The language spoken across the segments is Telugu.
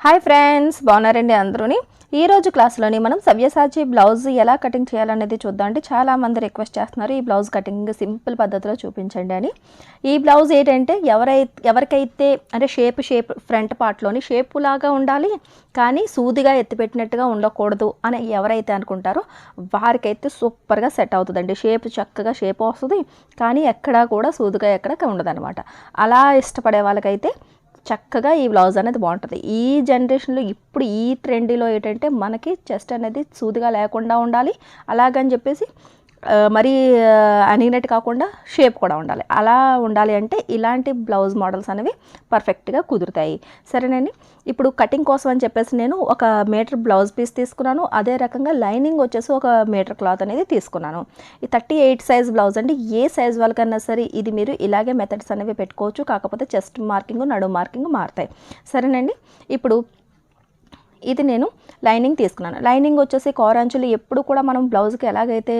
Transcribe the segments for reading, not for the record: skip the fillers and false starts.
హాయ్ ఫ్రెండ్స్, బాగున్నారండి అందరూని. ఈ రోజు క్లాస్లోని మనం సవ్యసాచి బ్లౌజ్ ఎలా కటింగ్ చేయాలనేది చూద్దాం. అంటే చాలామంది రిక్వెస్ట్ చేస్తున్నారు ఈ బ్లౌజ్ కటింగ్ సింపుల్ పద్ధతిలో చూపించండి అని. ఈ బ్లౌజ్ ఏంటంటే ఎవరికైతే అంటే షేప్ ఫ్రంట్ పార్ట్లోని షేప్ లాగా ఉండాలి కానీ సూదిగా ఎత్తిపెట్టినట్టుగా ఉండకూడదు అని ఎవరైతే అనుకుంటారో వారికైతే సూపర్గా సెట్ అవుతుందండి. చక్కగా షేప్ వస్తుంది కానీ ఎక్కడా కూడా సూదిగా ఎక్కడ ఉండదన్నమాట. అలా ఇష్టపడే వాళ్ళకైతే చక్కగా ఈ బ్లౌజ్ అనేది బాగుంటుంది. ఈ జనరేషన్లో ఇప్పుడు ఈ ట్రెండీలో ఏంటంటే మనకి చెస్ట్ అనేది సూదిగా లేకుండా ఉండాలి, అలాగని చెప్పేసి మరీ అనిగినట్టు కాకుండా షేప్ కూడా ఉండాలి. అలా ఉండాలి అంటే ఇలాంటి బ్లౌజ్ మోడల్స్ అనేవి పర్ఫెక్ట్గా కుదురుతాయి. సరేనండి, ఇప్పుడు కటింగ్ కోసం అని చెప్పేసి నేను 1 మీటర్ బ్లౌజ్ పీస్ తీసుకున్నాను. అదే రకంగా లైనింగ్ వచ్చేసి 1 మీటర్ క్లాత్ అనేది తీసుకున్నాను. ఈ 38 సైజ్ బ్లౌజ్ అండి. ఏ సైజ్ వాళ్ళకన్నా సరే ఇది మీరు ఇలాగే మెథడ్స్ అనేవి పెట్టుకోవచ్చు. కాకపోతే చెస్ట్ మార్కింగ్ నడుము మార్కింగ్ మారుతాయి. సరేనండి, ఇప్పుడు ఇది నేను లైనింగ్ తీసుకున్నాను. లైనింగ్ వచ్చేసి కోరంచులు ఎప్పుడు కూడా మనం బ్లౌజ్కి ఎలాగైతే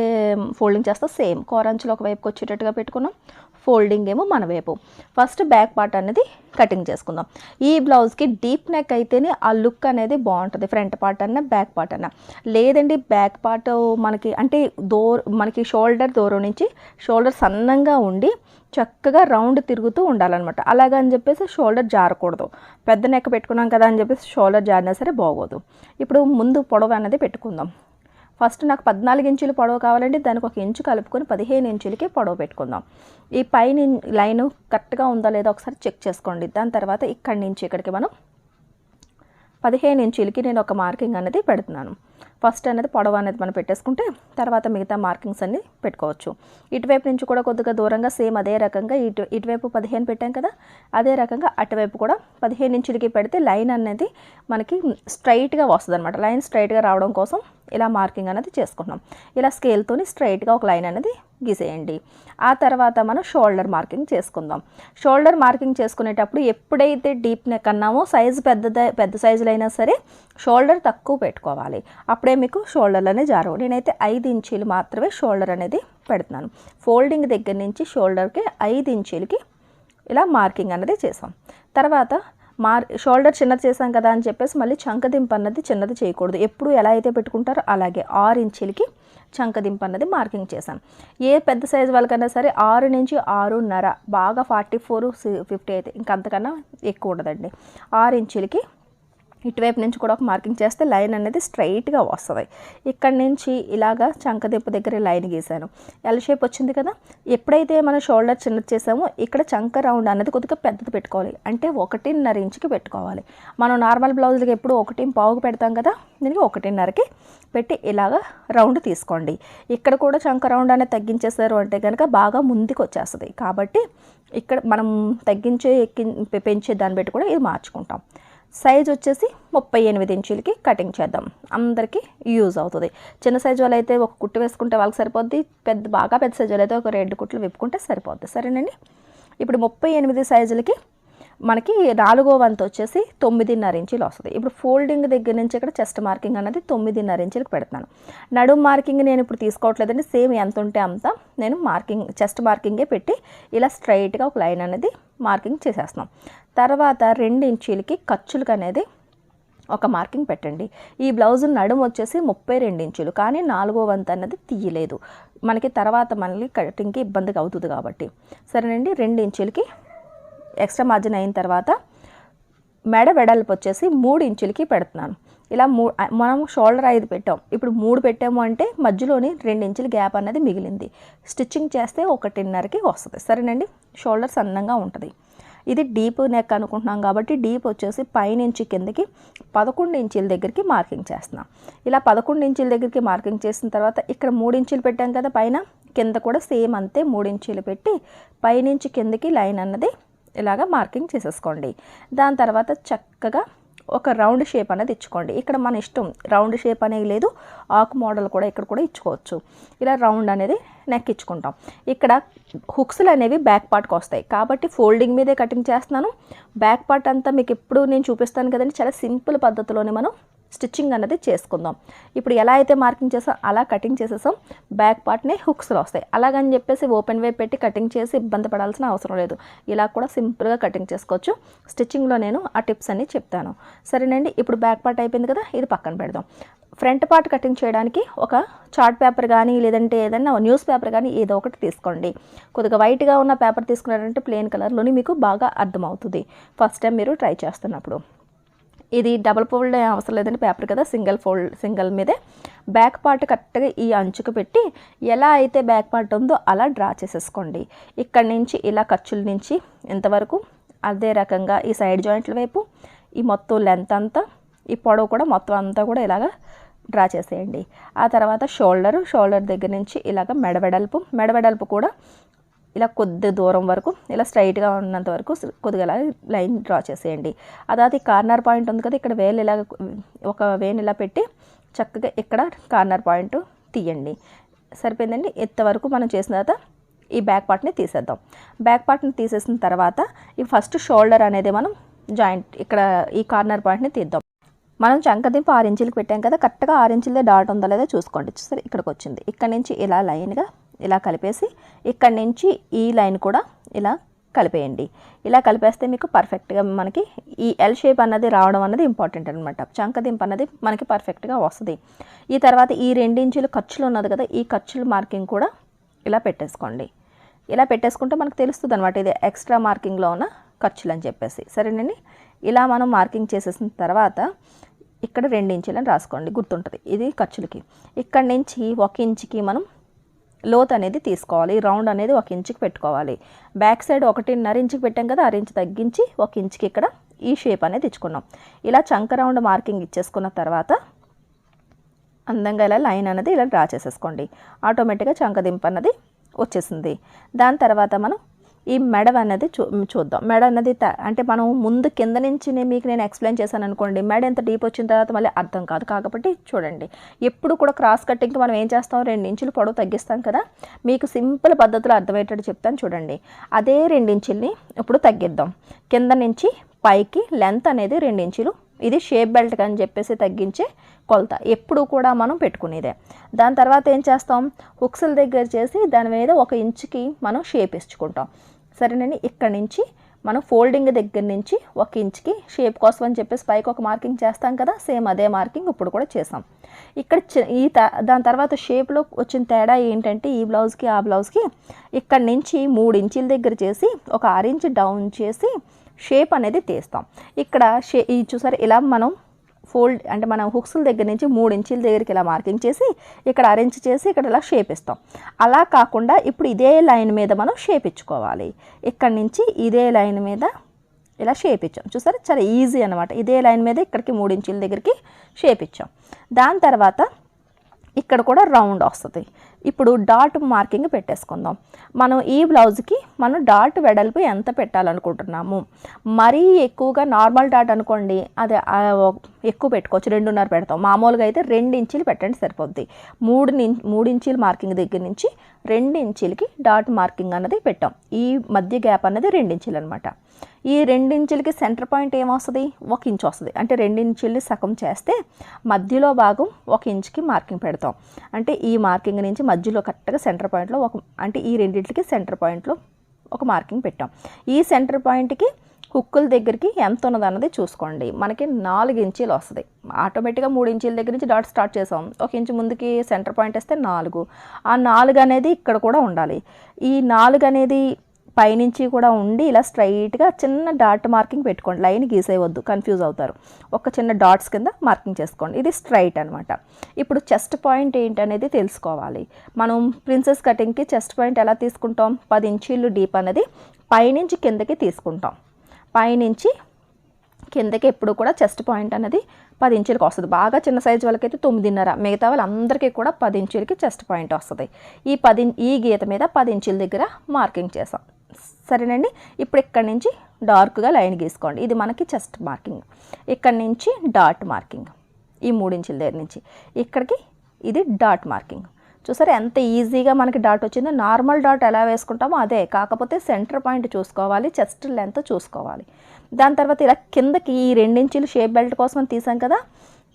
ఫోల్డింగ్ చేస్తాం సేమ్ కోరంచులు ఒకవైపుకి వచ్చేటట్టుగా పెట్టుకున్నాం, ఫోల్డింగ్ ఏమో మన వైపు. ఫస్ట్ బ్యాక్ పార్ట్ అనేది కటింగ్ చేసుకుందాం. ఈ బ్లౌజ్కి డీప్ నెక్ అయితేనే ఆ లుక్ అనేది బాగుంటుంది. ఫ్రంట్ పార్ట్ అన్నా బ్యాక్ పార్ట్ అన్నా. లేదండి బ్యాక్ పార్ట్ మనకి అంటే మనకి షోల్డర్ దూరం నుంచి షోల్డర్ సన్నంగా ఉండి చక్కగా రౌండ్ తిరుగుతూ ఉండాలన్నమాట. అలాగని చెప్పేసి షోల్డర్ జారకూడదు. పెద్ద నెక్ పెట్టుకున్నాం కదా అని చెప్పేసి షోల్డర్ జారినా సరే బాగోదు. ఇప్పుడు ముందు పొడవు అనేది పెట్టుకుందాం. ఫస్ట్ నాకు 14 ఇంచులు పొడవు కావాలంటే దానికి 1 ఇంచు కలుపుకొని 15 ఇంచులకి పొడవు పెట్టుకుందాం. ఈ పైన లైను కరెక్ట్గా ఉందా లేదా ఒకసారి చెక్ చేసుకోండి. దాని తర్వాత ఇక్కడి నుంచి ఇక్కడికి మనం 15 ఇంచులకి నేను ఒక మార్కింగ్ అనేది పెడుతున్నాను. ఫస్ట్ అనేది పొడవు అనేది మనం పెట్టేసుకుంటే తర్వాత మిగతా మార్కింగ్స్ అన్ని పెట్టుకోవచ్చు. ఇటువైపు నుంచి కూడా కొద్దిగా దూరంగా సేమ్ అదే రకంగా ఇటువైపు 15 పెట్టాం కదా, అదే రకంగా అటువైపు కూడా 15 ఇంచులకి పెడితే లైన్ అనేది మనకి స్ట్రైట్గా వస్తుంది అనమాట. లైన్ స్ట్రైట్గా రావడం కోసం ఇలా మార్కింగ్ అనేది చేసుకుంటున్నాం. ఇలా స్కేల్తోని స్ట్రైట్గా ఒక లైన్ అనేది గీసేయండి. ఆ తర్వాత మనం షోల్డర్ మార్కింగ్ చేసుకుందాం. షోల్డర్ మార్కింగ్ చేసుకునేటప్పుడు ఎప్పుడైతే డీప్ నెక్ అన్నామో సైజు పెద్ద సైజులో అయినా సరే షోల్డర్ తక్కువ పెట్టుకోవాలి. అప్పుడే మీకు షోల్డర్లు అనేది జారవు. నేనైతే 5 ఇంచీలు మాత్రమే షోల్డర్ అనేది పెడుతున్నాను. ఫోల్డింగ్ దగ్గర నుంచి షోల్డర్కి 5 ఇంచీలకి ఇలా మార్కింగ్ అనేది చేసాం. తర్వాత షోల్డర్ చిన్నది చేసాం కదా అని చెప్పేసి మళ్ళీ చంకదింపు అన్నది చిన్నది చేయకూడదు. ఎప్పుడు ఎలా అయితే పెట్టుకుంటారో అలాగే 6 ఇంచులకి చంకదింపు అన్నది మార్కింగ్ చేశాను. ఏ పెద్ద సైజు వాళ్ళకన్నా సరే 6 నుంచి 6.5 బాగా 44, 50 అయితే ఇంకంతకన్నా ఎక్కువ ఉండదండి. 6 ఇంచులకి ఇటువైపు నుంచి కూడా ఒక మార్కింగ్ చేస్తే లైన్ అనేది స్ట్రైట్గా వస్తుంది. ఇక్కడ నుంచి ఇలాగా చంకదింపు దగ్గర లైన్ గీసాను. ఎల్ షేప్ వచ్చింది కదా. ఎప్పుడైతే మనం షోల్డర్ చిన్నది చేసామో ఇక్కడ చంక రౌండ్ అనేది కొద్దిగా పెద్దది పెట్టుకోవాలి. అంటే 1.5 ఇంచుకి పెట్టుకోవాలి. మనం నార్మల్ బ్లౌజులకి ఎప్పుడు 1.25కి పెడతాం కదా, దీనికి 1.5కి పెట్టి ఇలాగా రౌండ్ తీసుకోండి. ఇక్కడ కూడా చంక రౌండ్ అనేది తగ్గించేసారు అంటే కనుక బాగా ముందుకు వచ్చేస్తుంది. కాబట్టి ఇక్కడ మనం పెంచే దాన్ని బట్టి కూడా ఇది మార్చుకుంటాం. సైజ్ వచ్చేసి 38 ఇంచులకి కటింగ్ చేద్దాం. అందరికీ యూజ్ అవుతుంది. చిన్న సైజు వాళ్ళు అయితే 1 కుట్టు వేసుకుంటే వాళ్ళకి సరిపోద్ది. బాగా పెద్ద సైజు వాళ్ళు అయితే ఒక 2 కుట్లు విప్పుకుంటే సరిపోద్ది. సరేనండి, ఇప్పుడు 38 సైజులకి మనకి 4వ వంతు వచ్చేసి 9.5 ఇంచులు వస్తుంది. ఇప్పుడు ఫోల్డింగ్ దగ్గర నుంచి ఇక్కడ చెస్ట్ మార్కింగ్ అనేది 9.5 ఇంచులకు పెడుతున్నాను. నడుము మార్కింగ్ నేను ఇప్పుడు తీసుకోవట్లేదండి. సేమ్ ఎంత ఉంటే అంత నేను చెస్ట్ మార్కింగే పెట్టి ఇలా స్ట్రైట్గా ఒక లైన్ అనేది మార్కింగ్ చేసేస్తున్నాం. తర్వాత 2 ఇంచులకి ఖర్చులకు అనేది ఒక మార్కింగ్ పెట్టండి. ఈ బ్లౌజ్ నడుము వచ్చేసి 32 ఇంచులు కానీ 4వ వంతు అన్నది తీయలేదు. మనకి తర్వాత మళ్ళీ కటింగ్కి ఇబ్బందిగా అవుతుంది కాబట్టి. సరేనండి, 2 ఇంచులకి ఎక్స్ట్రా మార్జిన్ అయిన తర్వాత మెడ వెడల్పు వచ్చేసి 3 ఇంచులకి పెడుతున్నాను. ఇలా మనం షోల్డర్ 5 పెట్టాం, ఇప్పుడు 3 పెట్టాము అంటే మధ్యలోని 2 ఇంచుల గ్యాప్ అనేది మిగిలింది. స్టిచ్చింగ్ చేస్తే 1.5కి వస్తుంది. సరేనండి, షోల్డర్ సన్నంగా ఉంటుంది. ఇది డీప్ నెక్ అనుకుంటున్నాం కాబట్టి డీప్ వచ్చేసి పైనుంచి కిందకి 11 ఇంచుల దగ్గరికి మార్కింగ్ చేస్తున్నాం. ఇలా 11 ఇంచుల దగ్గరికి మార్కింగ్ చేసిన తర్వాత ఇక్కడ 3 ఇంచులు పెట్టాం కదా పైన, కింద కూడా సేమ్ అంతే 3 ఇంచులు పెట్టి పైనుంచి కిందకి లైన్ అన్నది ఇలాగా మార్కింగ్ చేసేసుకోండి. దాని తర్వాత చక్కగా ఒక రౌండ్ షేప్ అనేది ఇచ్చుకోండి. ఇక్కడ మన ఇష్టం, రౌండ్ షేప్ అనేది లేదు, ఆకు మోడల్ కూడా ఇక్కడ కూడా ఇచ్చుకోవచ్చు. ఇలా రౌండ్ అనేది నెక్ ఇచ్చుకుంటాం. ఇక్కడ హుక్స్లు అనేవి బ్యాక్ పార్ట్కి వస్తాయి కాబట్టి ఫోల్డింగ్ మీదే కటింగ్ చేస్తున్నాను. బ్యాక్ పార్ట్ అంతా మీకు ఎప్పుడు నేను చూపిస్తాను కదండి, చాలా సింపుల్ పద్ధతిలోనే మనం స్టిచ్చింగ్ అనేది చేసుకుందాం. ఇప్పుడు ఎలా అయితే మార్కింగ్ చేసాం అలా కటింగ్ చేసేసాం. బ్యాక్ పార్ట్ని హుక్స్లో వస్తాయి. అలాగని చెప్పేసి ఓపెన్ వే పెట్టి కటింగ్ చేసి ఇబ్బంది పడాల్సిన అవసరం లేదు. ఇలా కూడా సింపుల్గా కటింగ్ చేసుకోవచ్చు. స్టిచ్చింగ్లో నేను ఆ టిప్స్ అన్ని చెప్తాను. సరేనండి, ఇప్పుడు బ్యాక్ పార్ట్ అయిపోయింది కదా, ఇది పక్కన పెడదాం. ఫ్రంట్ పార్ట్ కటింగ్ చేయడానికి ఒక చార్ట్ పేపర్ కానీ లేదంటే ఏదైనా న్యూస్ పేపర్ కానీ ఏదో ఒకటి తీసుకోండి. కొద్దిగా వైట్గా ఉన్న పేపర్ తీసుకున్నారంటే ప్లెయిన్ కలర్లోని మీకు బాగా అర్థమవుతుంది ఫస్ట్ టైం మీరు ట్రై చేస్తున్నప్పుడు. ఇది డబుల్ ఫోల్డ్ అవసరం లేదండి, పేపర్ కదా, సింగిల్ మీదే బ్యాక్ పార్ట్ కరెక్ట్గా ఈ అంచుకు పెట్టి ఎలా అయితే బ్యాక్ పార్ట్ ఉందో అలా డ్రా చేసేసుకోండి. ఇక్కడి నుంచి ఇలా ఖర్చుల నుంచి ఇంతవరకు, అదే రకంగా ఈ సైడ్ జాయింట్ల వైపు, ఈ మొత్తం లెంత్ అంతా, ఈ పొడవు కూడా మొత్తం అంతా కూడా ఇలాగా డ్రా చేసేయండి. ఆ తర్వాత షోల్డర్ దగ్గర నుంచి ఇలాగ మెడవెడల్పు కూడా ఇలా కొద్ది దూరం వరకు ఇలా స్ట్రైట్గా ఉన్నంత వరకు కొద్దిగా ఇలా లైన్ డ్రా చేసేయండి. అதாவது కార్నర్ పాయింట్ ఉంది కదా, ఇక్కడ వేలు ఇలా ఒక వేలు ఇలా పెట్టి చక్కగా ఇక్కడ కార్నర్ పాయింట్ తీయండి. సరిపోయిందండి. ఇంతవరకు మనం చేసిన తర్వాత ఈ బ్యాక్ పార్ట్ని తీసేద్దాం. బ్యాక్ పార్ట్ని తీసేసిన తర్వాత ఈ ఫస్ట్ షోల్డర్ అనేది మనం జాయింట్ ఇక్కడ ఈ కార్నర్ పాయింట్ని తీద్దాం. మనం చంకదింపు 6 ఇంచులకు పెట్టాం కదా, కరెక్ట్గా 6 ఇంచులదే డాట్ ఉందో లేదో చూసుకోండి. సరే, ఇక్కడికి వచ్చింది. ఇక్కడ నుంచి ఇలా లైన్గా ఇలా కలిపేసి ఇక్కడి నుంచి ఈ లైన్ కూడా ఇలా కలిపేయండి. ఇలా కలిపేస్తే మీకు పర్ఫెక్ట్గా మనకి ఈ ఎల్ షేప్ అన్నది రావడం అన్నది ఇంపార్టెంట్ అనమాట. చంకదింపు అన్నది మనకి పర్ఫెక్ట్గా వస్తుంది. ఈ తర్వాత ఈ 2 ఇంచులు ఖర్చులు ఉన్నది కదా, ఈ ఖర్చుల మార్కింగ్ కూడా ఇలా పెట్టేసుకోండి. ఇలా పెట్టేసుకుంటే మనకు తెలుస్తుంది అనమాట ఇది ఎక్స్ట్రా మార్కింగ్లో ఉన్న ఖర్చులు అని చెప్పేసి. సరేనండి, ఇలా మనం మార్కింగ్ చేసేసిన తర్వాత ఇక్కడ 2 ఇంచులని రాసుకోండి, గుర్తుంటుంది. ఇది ఖర్చులకి. ఇక్కడ నుంచి 1 ఇంచుకి మనం లోత్ అనేది తీసుకోవాలి. రౌండ్ అనేది 1 ఇంచుకి పెట్టుకోవాలి. బ్యాక్ సైడ్ 1.5 ఇంచుకి పెట్టాం కదా, 6 ఇంచు తగ్గించి 1 ఇంచుకి ఇక్కడ ఈ షేప్ అనేది ఇచ్చుకున్నాం. ఇలా చంక రౌండ్ మార్కింగ్ ఇచ్చేసుకున్న తర్వాత అందంగా ఇలా లైన్ అనేది ఇలా డ్రా చేసేసుకోండి. ఆటోమేటిక్గా చంకదింపు అన్నది వచ్చేసింది. దాని తర్వాత మనం ఈ మెడ అనేది చూద్దాం. మెడ అనేది అంటే మనం ముందు కింద నుంచి మీకు నేను ఎక్స్ప్లెయిన్ చేశాను అనుకోండి, మెడ ఎంత డీప్ వచ్చిన తర్వాత మళ్ళీ అర్థం కాదు. కాబట్టి చూడండి, ఎప్పుడు కూడా క్రాస్ కటింగ్కి మనం ఏం చేస్తాం, 2 ఇంచులు పొడవు తగ్గిస్తాం కదా. మీకు సింపుల్ పద్ధతిలో అర్థమయ్యేటట్టు చెప్తాను చూడండి. అదే 2 ఇంచుల్ని ఇప్పుడు తగ్గిద్దాం. కింద నుంచి పైకి లెంత్ అనేది 2 ఇంచులు. ఇది షేప్ బెల్ట్ అని చెప్పేసి తగ్గించే కొలత ఎప్పుడు కూడా మనం పెట్టుకునేదే. దాని తర్వాత ఏం చేస్తాం, హుక్స్ల దగ్గర చేసి దాని మీద 1 ఇంచుకి మనం షేప్ ఇచ్చుకుంటాం. సరేనండి, ఇక్కడ నుంచి మనం ఫోల్డింగ్ దగ్గర నుంచి 1 ఇంచుకి షేప్ కోసం అని చెప్పేసి పైకి ఒక మార్కింగ్ చేస్తాం కదా, సేమ్ అదే మార్కింగ్ ఇప్పుడు కూడా చేసాం. ఇక్కడ దాని తర్వాత షేప్లో వచ్చిన తేడా ఏంటంటే ఈ బ్లౌజ్కి ఆ బ్లౌజ్కి ఇక్కడ నుంచి 3 ఇంచుల దగ్గర చేసి ఒక 6 ఇంచు డౌన్ చేసి షేప్ అనేది తీస్తాం. ఇక్కడ చూసారు, ఇలా మనం ఫోల్డ్ అంటే మనం హుక్స్ల దగ్గర నుంచి 3 ఇంచుల దగ్గరికి ఇలా మార్కింగ్ చేసి ఇక్కడ 6 ఇంచు చేసి ఇక్కడ ఇలా షేప్ ఇస్తాం. అలా కాకుండా ఇప్పుడు ఇదే లైన్ మీద మనం షేప్ ఇచ్చుకోవాలి. ఇక్కడ నుంచి ఇదే లైన్ మీద ఇలా షేప్ ఇచ్చాం. చూసారు, చాలా ఈజీ అనమాట. ఇదే లైన్ మీద ఇక్కడికి 3 ఇంచుల దగ్గరికి షేప్ ఇచ్చాం. దాని తర్వాత ఇక్కడ కూడా రౌండ్ వస్తుంది. ఇప్పుడు డాట్ మార్కింగ్ పెట్టేసుకుందాం. మనం ఈ బ్లౌజ్కి మనం డాట్ వెడల్పు ఎంత పెట్టాలనుకుంటున్నాము, మరీ ఎక్కువగా నార్మల్ డాట్ అనుకోండి అది ఎక్కువ పెట్టుకోవచ్చు, 2.5 పెడతాం. మామూలుగా అయితే 2 ఇంచులు పెట్టండి సరిపోద్ది. 3 ఇంచుల మార్కింగ్ దగ్గర నుంచి 2 ఇంచులకి డాట్ మార్కింగ్ అన్నది పెట్టాం. ఈ మధ్య గ్యాప్ అన్నది 2 ఇంచులు అనమాట. ఈ 2 ఇంచులకి సెంటర్ పాయింట్ ఏమొస్తుంది, 1 ఇంచు వస్తుంది. అంటే 2 ఇంచుల్ని సగం చేస్తే మధ్యలో భాగం 1 ఇంచుకి మార్కింగ్ పెడతాం. అంటే ఈ మార్కింగ్ నుంచి మధ్యలో కరెక్ట్గా సెంటర్ పాయింట్లో అంటే ఈ రెండింటికి సెంటర్ పాయింట్లో ఒక మార్కింగ్ పెట్టాం. ఈ సెంటర్ పాయింట్కి హుక్కుల దగ్గరికి ఎంత ఉన్నది అన్నది చూసుకోండి. మనకి 4 ఇంచులు వస్తుంది. ఆటోమేటిక్గా 3 ఇంచుల దగ్గర నుంచి డాట్ స్టార్ట్ చేసాం. 1 ఇంచు ముందుకి సెంటర్ పాయింట్ వేస్తే 4. ఆ 4 అనేది ఇక్కడ కూడా ఉండాలి. ఈ 4 అనేది పైనుంచి కూడా ఉండి ఇలా స్ట్రైట్గా చిన్న డాట్ మార్కింగ్ పెట్టుకోండి. లైన్ గీసేయవద్దు, కన్ఫ్యూజ్ అవుతారు. ఒక చిన్న డాట్స్ కింద మార్కింగ్ చేసుకోండి. ఇది స్ట్రైట్ అనమాట. ఇప్పుడు చెస్ట్ పాయింట్ ఏంటనేది తెలుసుకోవాలి. మనం ప్రిన్సెస్ కటింగ్కి చెస్ట్ పాయింట్ ఎలా తీసుకుంటాం, 10 ఇంచీలు డీప్ అనేది పైనుంచి కిందకి తీసుకుంటాం. పైనుంచి కిందకి ఎప్పుడు కూడా చెస్ట్ పాయింట్ అనేది 10 ఇంచులకి వస్తుంది. బాగా చిన్న సైజు వాళ్ళకైతే 9.5, మిగతా వాళ్ళందరికీ కూడా 10 ఇంచులకి చెస్ట్ పాయింట్ వస్తుంది. ఈ గీత మీద 10 ఇంచుల దగ్గర మార్కింగ్ చేసాం. సరేనండి, ఇప్పుడు ఇక్కడ నుంచి డార్క్గా లైన్ గీసుకోండి. ఇది మనకి చెస్ట్ మార్కింగ్. ఇక్కడ నుంచి డాట్ మార్కింగ్, ఈ 3 ఇంచుల దగ్గర నుంచి ఇక్కడికి ఇది డాట్ మార్కింగ్. చూసారా ఎంత ఈజీగా మనకి డాట్ వచ్చిందో. నార్మల్ డాట్ ఎలా వేసుకుంటామో అదే, కాకపోతే సెంటర్ పాయింట్ చూసుకోవాలి, చెస్ట్ లెంత్ చూసుకోవాలి. దాని తర్వాత ఇలా కిందకి ఈ 2 ఇంచులు షేప్ బెల్ట్ కోసం తీసాం కదా,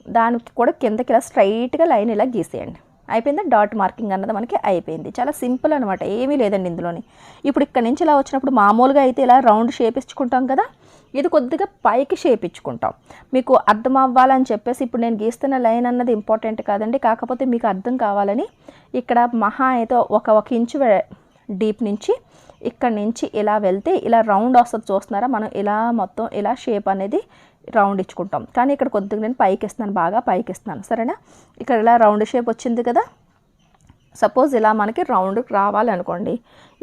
దానికి కూడా కిందకి ఇలా స్ట్రైట్గా లైన్ ఇలా గీసేయండి. అయిపోయిందా? డాట్ మార్కింగ్ అన్నది మనకి అయిపోయింది. చాలా సింపుల్ అనమాట, ఏమీ లేదండి ఇందులోని. ఇప్పుడు ఇక్కడ నుంచి ఇలా వచ్చినప్పుడు మామూలుగా అయితే ఇలా రౌండ్ షేప్ ఇచ్చుకుంటాం కదా, ఇది కొద్దిగా పైకి షేప్ ఇచ్చుకుంటాం. మీకు అర్థం అవ్వాలని చెప్పేసి ఇప్పుడు నేను గీస్తున్న లైన్ అన్నది ఇంపార్టెంట్ కాదండి, కాకపోతే మీకు అర్థం కావాలని ఇక్కడ మహా అయితే ఒక ఇంచు డీప్ నుంచి ఇక్కడ నుంచి ఇలా వెళ్తే ఇలా రౌండ్ వస్తుంది, చూస్తున్నారా? మనం ఇలా మొత్తం ఇలా షేప్ అనేది రౌండ్ ఇచ్చుకుంటాం. కానీ ఇక్కడ కొద్దిగా నేను పైకి ఇస్తున్నాను, బాగా పైకి ఇస్తున్నాను, సరేనా? ఇక్కడ ఇలా రౌండ్ షేప్ వచ్చింది కదా. సపోజ్ ఇలా మనకి రౌండ్ రావాలనుకోండి,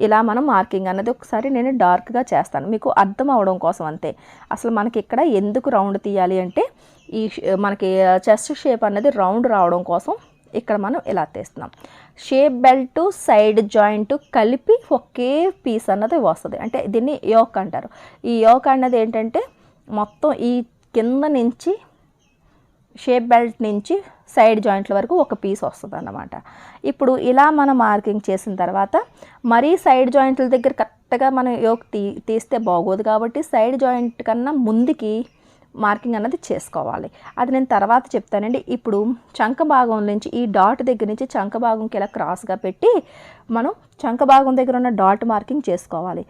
ఇలా మనం మార్కింగ్ అన్నది ఒకసారి నేను డార్క్గా చేస్తాను మీకు అర్థం అవడం కోసం అంతే. అసలు మనకి ఇక్కడ ఎందుకు రౌండ్ తీయాలి అంటే ఈ మనకి చెస్ట్ షేప్ అనేది రౌండ్ రావడం కోసం ఇక్కడ మనం ఇలా తీస్తున్నాం. షేప్ బెల్ట్ సైడ్ జాయింట్ కలిపి ఒకే పీస్ అన్నది వస్తుంది, అంటే దీన్ని యోక్ అంటారు. ఈ యోక్ అన్నది ఏంటంటే మొత్తం ఈ కింద నుంచి షేప్ బెల్ట్ నుంచి సైడ్ జాయింట్ల వరకు ఒక పీస్ వస్తుంది అన్నమాట. ఇప్పుడు ఇలా మనం మార్కింగ్ చేసిన తర్వాత మరీ సైడ్ జాయింట్ల దగ్గర కరెక్ట్గా మనం యోక్ తీస్తే బాగోదు, కాబట్టి సైడ్ జాయింట్ కన్నా ముందుకి మార్కింగ్ అన్నది చేసుకోవాలి. అది నేను తర్వాత చెప్తానండి. ఇప్పుడు చంక భాగం నుంచి ఈ డాట్ దగ్గర నుంచి చంక భాగంకి ఇలా క్రాస్గా పెట్టి మనం చంక భాగం దగ్గర ఉన్న డాట్ మార్కింగ్ చేసుకోవాలి.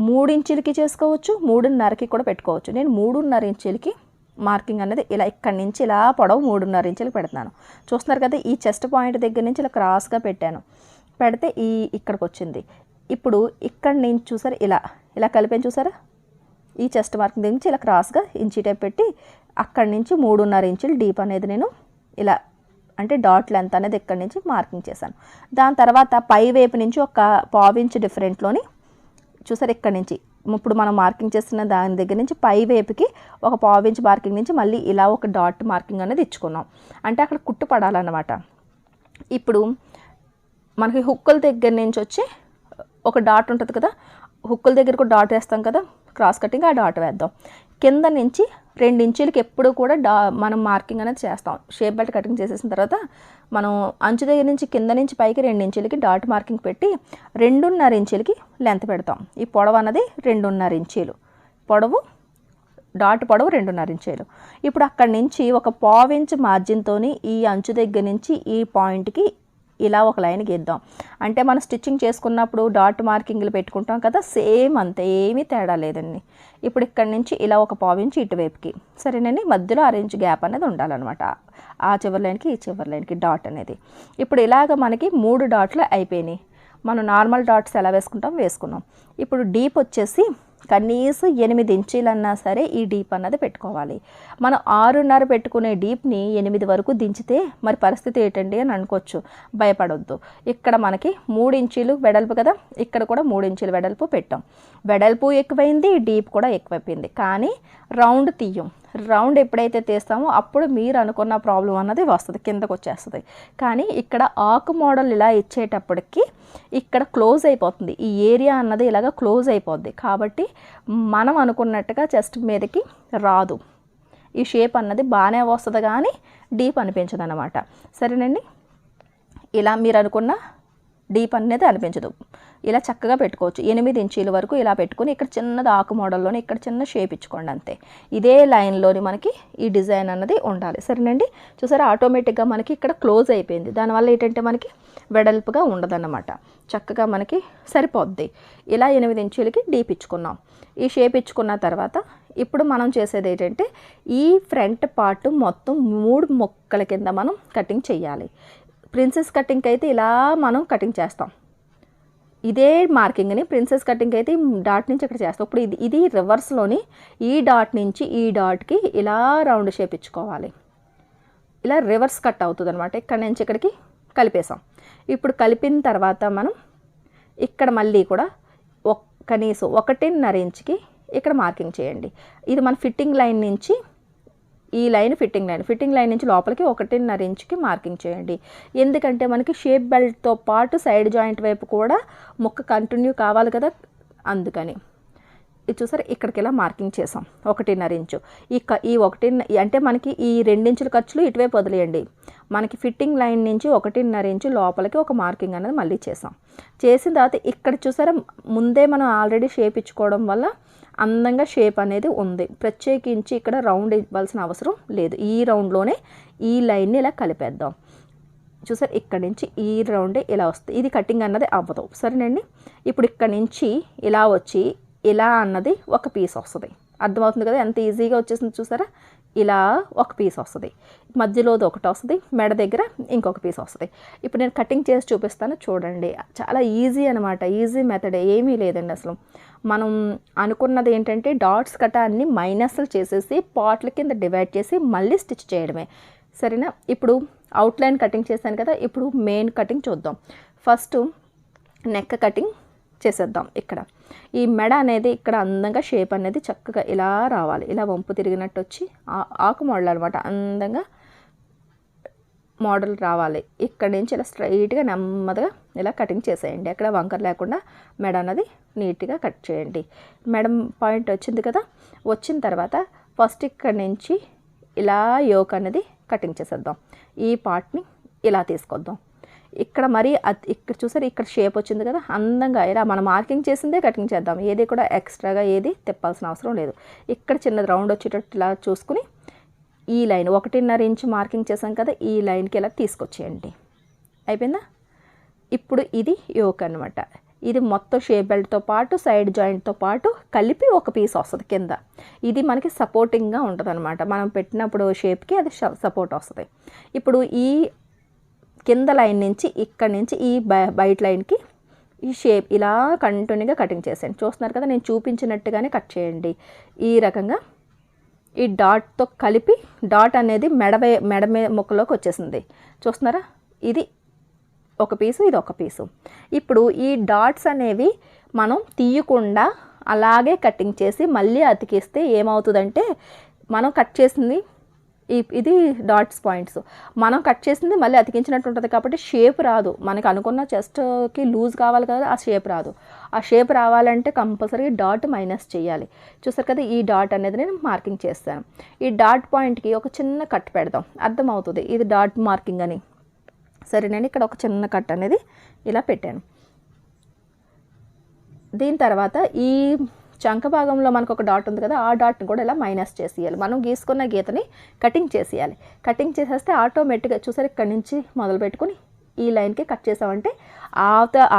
3 ఇంచులకి చేసుకోవచ్చు, 3.5కి కూడా పెట్టుకోవచ్చు. నేను 3.5 ఇంచులకి మార్కింగ్ అనేది ఇలా ఇక్కడి నుంచి ఇలా పొడవు 3.5 ఇంచులు పెడుతున్నాను. చూస్తున్నారు కదా, ఈ చెస్ట్ పాయింట్ దగ్గర నుంచి ఇలా క్రాస్గా పెట్టాను, పెడితే ఇక్కడికి వచ్చింది. ఇప్పుడు ఇక్కడి నుంచి చూసారు ఇలా కలిపాను, చూసారా? ఈ చెస్ట్ మార్కింగ్ దగ్గర నుంచి ఇలా క్రాస్గా ఇంచీ టైప్ పెట్టి అక్కడి నుంచి 3.5 ఇంచులు డీప్ అనేది నేను ఇలా అంటే డాట్ లెంత్ అనేది ఇక్కడి నుంచి మార్కింగ్ చేశాను. దాని తర్వాత పై వైపు నుంచి ఒక 1/4 ఇంచు డిఫరెంట్లోని చూసారు, ఇక్కడి నుంచి ఇప్పుడు మనం మార్కింగ్ చేస్తున్న దాని దగ్గర నుంచి పై వైపుకి ఒక 1/4 ఇంచు మార్కింగ్ నుంచి మళ్ళీ ఇలా ఒక డాట్ మార్కింగ్ అనేది ఇచ్చుకున్నాం, అంటే అక్కడ కుట్టు పడాలన్నమాట. ఇప్పుడు మనకి హుక్కుల దగ్గర నుంచి వచ్చి ఒక డాట్ ఉంటుంది కదా, హుక్కుల దగ్గర కూడా డాట్ వేస్తాం కదా క్రాస్ కటింగ్, ఆ డాట్ వేద్దాం. కింద నుంచి 2 ఇంచులకి ఎప్పుడు కూడా మనం మార్కింగ్ అనేది చేస్తాం. షేప్ బెల్ట్ కటింగ్ చేసేసిన తర్వాత మనం అంచు దగ్గర నుంచి కింద నుంచి పైకి 2 ఇంచులకి డాట్ మార్కింగ్ పెట్టి 2.5 ఇంచులకి లెంత్ పెడతాం. ఈ పొడవు అన్నది 2.5 ఇంచులు పొడవు, డాట్ పొడవు 2.5 ఇంచులు. ఇప్పుడు అక్కడి నుంచి ఒక 1/4 ఇంచు మార్జిన్తో ఈ అంచు దగ్గర నుంచి ఈ పాయింట్కి ఇలా ఒక లైన్ గీద్దాం. అంటే మనం స్టిచ్చింగ్ చేసుకున్నప్పుడు డాట్ మార్కింగ్లు పెట్టుకుంటాం కదా, సేమ్ అంతే, ఏమీ తేడా లేదండి. ఇప్పుడు ఇక్కడ నుంచి ఇలా ఒక 1/4 ఇంచు ఇటువైపుకి, సరేనండి, మధ్యలో 1 ఇంచు గ్యాప్ అనేది ఉండాలన్నమాట, ఆ చివరి లైన్కి ఈ చివరి లైన్కి డాట్ అనేది. ఇప్పుడు ఇలాగ మనకి 3 డాట్లు అయిపోయినాయి. మనం నార్మల్ డాట్స్ ఎలా వేసుకున్నాం. ఇప్పుడు డీప్ వచ్చేసి కనీసం 8 ఇంచీలన్నా సరే ఈ డీప్ అన్నది పెట్టుకోవాలి. మనం 6.5 పెట్టుకునే డీప్ని 8 వరకు దించితే మరి పరిస్థితి ఏంటండి అని అనుకోవచ్చు, భయపడొద్దు. ఇక్కడ మనకి 3 ఇంచీలు వెడల్పు కదా, ఇక్కడ కూడా 3 ఇంచీలు వెడల్పు పెట్టాం. వెడల్పు ఎక్కువైంది, డీప్ కూడా ఎక్కువైపోయింది, కానీ రౌండ్ తీయం. రౌండ్ ఎప్పుడైతే తీస్తామో అప్పుడు మీరు అనుకున్న ప్రాబ్లం అన్నది వస్తుంది, కిందకు వచ్చేస్తుంది. కానీ ఇక్కడ ఆకు మోడల్ ఇలా ఇచ్చేటప్పటికి ఇక్కడ క్లోజ్ అయిపోతుంది, ఈ ఏరియా అన్నది ఇలాగ క్లోజ్ అయిపోద్ది, కాబట్టి మనం అనుకున్నట్టుగా చెస్ట్ మీదకి రాదు. ఈ షేప్ అన్నది బాగానే వస్తుంది కానీ డీప్ అనిపించదు అన్నమాట, సరేనండి. ఇలా మీరు అనుకున్న డీప్ అనేది అనిపించదు, ఇలా చక్కగా పెట్టుకోవచ్చు. 8 ఇంచీల వరకు ఇలా పెట్టుకుని ఇక్కడ చిన్నది ఆకు మోడల్లోనే ఇక్కడ చిన్న షేప్ ఇచ్చుకోండి అంతే. ఇదే లైన్లోని మనకి ఈ డిజైన్ అన్నది ఉండాలి, సరేనండి. చూసారా, ఆటోమేటిక్గా మనకి ఇక్కడ క్లోజ్ అయిపోయింది. దానివల్ల ఏంటంటే మనకి వెడల్పుగా ఉండదన్నమాట, చక్కగా మనకి సరిపోద్ది. ఇలా 8 ఇంచులకి డీప్ ఇచ్చుకున్నాం. ఈ షేప్ ఇచ్చుకున్న తర్వాత ఇప్పుడు మనం చేసేది ఏంటంటే ఈ ఫ్రంట్ పార్ట్ మొత్తం 3 ముక్కల కింద మనం కటింగ్ చేయాలి. ప్రిన్సెస్ కటింగ్కి అయితే ఇలా మనం కటింగ్ చేస్తాం, ఇదే మార్కింగ్ని ప్రిన్సెస్ కటింగ్ అయితే డాట్ నుంచి ఇక్కడ చేస్తాం. ఇప్పుడు ఇది రివర్స్లోని ఈ డాట్ నుంచి ఈ డాట్కి ఇలా రౌండ్ షేప్ ఇచ్చుకోవాలి. ఇలా రివర్స్ కట్ అవుతుంది అనమాట. ఇక్కడ నుంచి ఇక్కడికి కలిపేసాం. ఇప్పుడు కలిపిన తర్వాత మనం ఇక్కడ మళ్ళీ కూడా కనీసం 1.5 ఇంచుకి ఇక్కడ మార్కింగ్ చేయండి. ఇది మన ఫిట్టింగ్ లైన్ నుంచి ఈ లైన్ ఫిట్టింగ్ లైన్ నుంచి లోపలికి 1.5 ఇంచుకి మార్కింగ్ చేయండి. ఎందుకంటే మనకి షేప్ బెల్ట్తో పాటు సైడ్ జాయింట్ వైపు కూడా ముక్క కంటిన్యూ కావాలి కదా, అందుకని. ఇది చూసారు, ఇక్కడికి ఇలా మార్కింగ్ చేసాం 1.5 ఇంచు. ఈ 1 అంటే మనకి ఈ 2 ఇంచుల ఖర్చులు ఇటువైపు వదిలేయండి. మనకి ఫిట్టింగ్ లైన్ నుంచి 1.5 ఇంచు లోపలికి ఒక మార్కింగ్ అనేది మళ్ళీ చేసాం. చేసిన తర్వాత ఇక్కడ చూసారా, ముందే మనం ఆల్రెడీ షేప్ ఇచ్చుకోవడం వల్ల అందంగా షేప్ అనేది ఉంది. ప్రత్యేకించి ఇక్కడ రౌండ్ ఇవ్వాల్సిన అవసరం లేదు. ఈ రౌండ్లోనే ఈ లైన్ని ఇలా కలిపేద్దాం. చూసారు, ఇక్కడ నుంచి ఈ రౌండే ఇలా వస్తుంది. ఇది కటింగ్ అన్నది అవ్వదు. సరేనండి. ఇప్పుడు ఇక్కడ నుంచి ఇలా వచ్చి ఇలా అన్నది ఒక పీస్ వస్తుంది. అర్థమవుతుంది కదా ఎంత ఈజీగా వచ్చేసింది. చూసారా, ఇలా ఒక పీస్ వస్తుంది, మధ్యలోది ఒకటి వస్తుంది, మెడ దగ్గర ఇంకొక పీస్ వస్తుంది. ఇప్పుడు నేను కటింగ్ చేసి చూపిస్తాను చూడండి. చాలా ఈజీ అనమాట. ఈజీ మెథడ్ ఏమీ లేదండి అసలు. మనం అనుకున్నది ఏంటంటే డాట్స్ కట్ట అన్ని మైనస్లు చేసేసి పార్ట్ల కింద డివైడ్ చేసి మళ్ళీ స్టిచ్ చేయడమే. సరేనా. ఇప్పుడు అవుట్లైన్ కటింగ్ చేశాను కదా, ఇప్పుడు మెయిన్ కటింగ్ చూద్దాం. ఫస్ట్ నెక్ కటింగ్ చేసేద్దాం. ఇక్కడ ఈ మెడ అనేది ఇక్కడ అందంగా షేప్ అనేది చక్కగా ఇలా రావాలి. ఇలా వంపు తిరిగినట్టు వచ్చి ఆకు మోడల్ అనమాట, అందంగా మోడల్ రావాలి. ఇక్కడ నుంచి ఇలా స్ట్రైట్గా నెమ్మదిగా ఇలా కటింగ్ చేసేయండి. అక్కడ వంకర్ లేకుండా మెడ అనేది నీట్గా కట్ చేయండి. మెడ పాయింట్ వచ్చింది కదా, వచ్చిన తర్వాత ఫస్ట్ ఇక్కడ నుంచి ఇలా యోక్ అనేది కటింగ్ చేసేద్దాం. ఈ పార్ట్ని ఇలా తీసుకొద్దాం. ఇక్కడ మరి ఇక్కడ చూసారు, ఇక్కడ షేప్ వచ్చింది కదా, అందంగా ఇలా మనం మార్కింగ్ చేసిందే కటింగ్ చేద్దాం. ఏది కూడా ఎక్స్ట్రాగా ఏది తిప్పాల్సిన అవసరం లేదు. ఇక్కడ చిన్న రౌండ్ వచ్చేటట్టు ఇలా చూసుకుని ఈ లైన్ 1.5 ఇంచ్ మార్కింగ్ చేసాం కదా, ఈ లైన్కి ఇలా తీసుకొచ్చేయండి. అయిపోయిందా. ఇప్పుడు ఇది యోక్ అనమాట. ఇది మొత్తం షేప్ బెల్ట్తో పాటు సైడ్ జాయింట్తో పాటు కలిపి ఒక పీస్ వస్తుంది కింద. ఇది మనకి సపోర్టింగ్గా ఉంటుంది అనమాట. మనం పెట్టినప్పుడు షేప్కి అది సపోర్ట్ వస్తుంది. ఇప్పుడు ఈ కింద లైన్ నుంచి ఇక్కడి నుంచి ఈ బయట లైన్కి ఈ షేప్ ఇలా కంటిన్యూగా కటింగ్ చేసేయండి. చూస్తున్నారు కదా, నేను చూపించినట్టుగానే కట్ చేయండి. ఈ రకంగా ఈ డాట్తో కలిపి డాట్ అనేది మెడ ముక్కలోకి వచ్చేసింది. చూస్తున్నారా, ఇది ఒక పీసు, ఇది ఒక పీసు. ఇప్పుడు ఈ డాట్స్ అనేవి మనం తీయకుండా అలాగే కటింగ్ చేసి మళ్ళీ అతికిస్తే ఏమవుతుందంటే మనం కట్ చేసింది ఇది డాట్స్ పాయింట్స్ మనం కట్ చేసింది మళ్ళీ అతికించినట్టు ఉంటుంది కాబట్టి షేప్ రాదు. మనకి అనుకున్న చెస్ట్కి లూజ్ కావాలి కదా, ఆ షేప్ రాదు. ఆ షేప్ రావాలంటే కంపల్సరీ డాట్ మైనస్ చేయాలి. చూసారు కదా, ఈ డాట్ అనేది నేను మార్కింగ్ చేస్తాను. ఈ డాట్ పాయింట్కి ఒక చిన్న కట్ పెడదాం, అర్థమవుతుంది ఇది డాట్ మార్కింగ్ అని. సరే, నేను ఇక్కడ ఒక చిన్న కట్ అనేది ఇలా పెట్టాను. దీని తర్వాత ఈ చంక భాగంలో మనకు ఒక డాట్ ఉంది కదా, ఆ డాట్ని కూడా ఇలా మైనస్ చేసేయాలి. మనం గీసుకున్న గీతని కటింగ్ చేసేయాలి. కటింగ్ చేసేస్తే ఆటోమేటిక్గా చూసారు, ఇక్కడి నుంచి మొదలు పెట్టుకుని ఈ లైన్కి కట్ చేసామంటే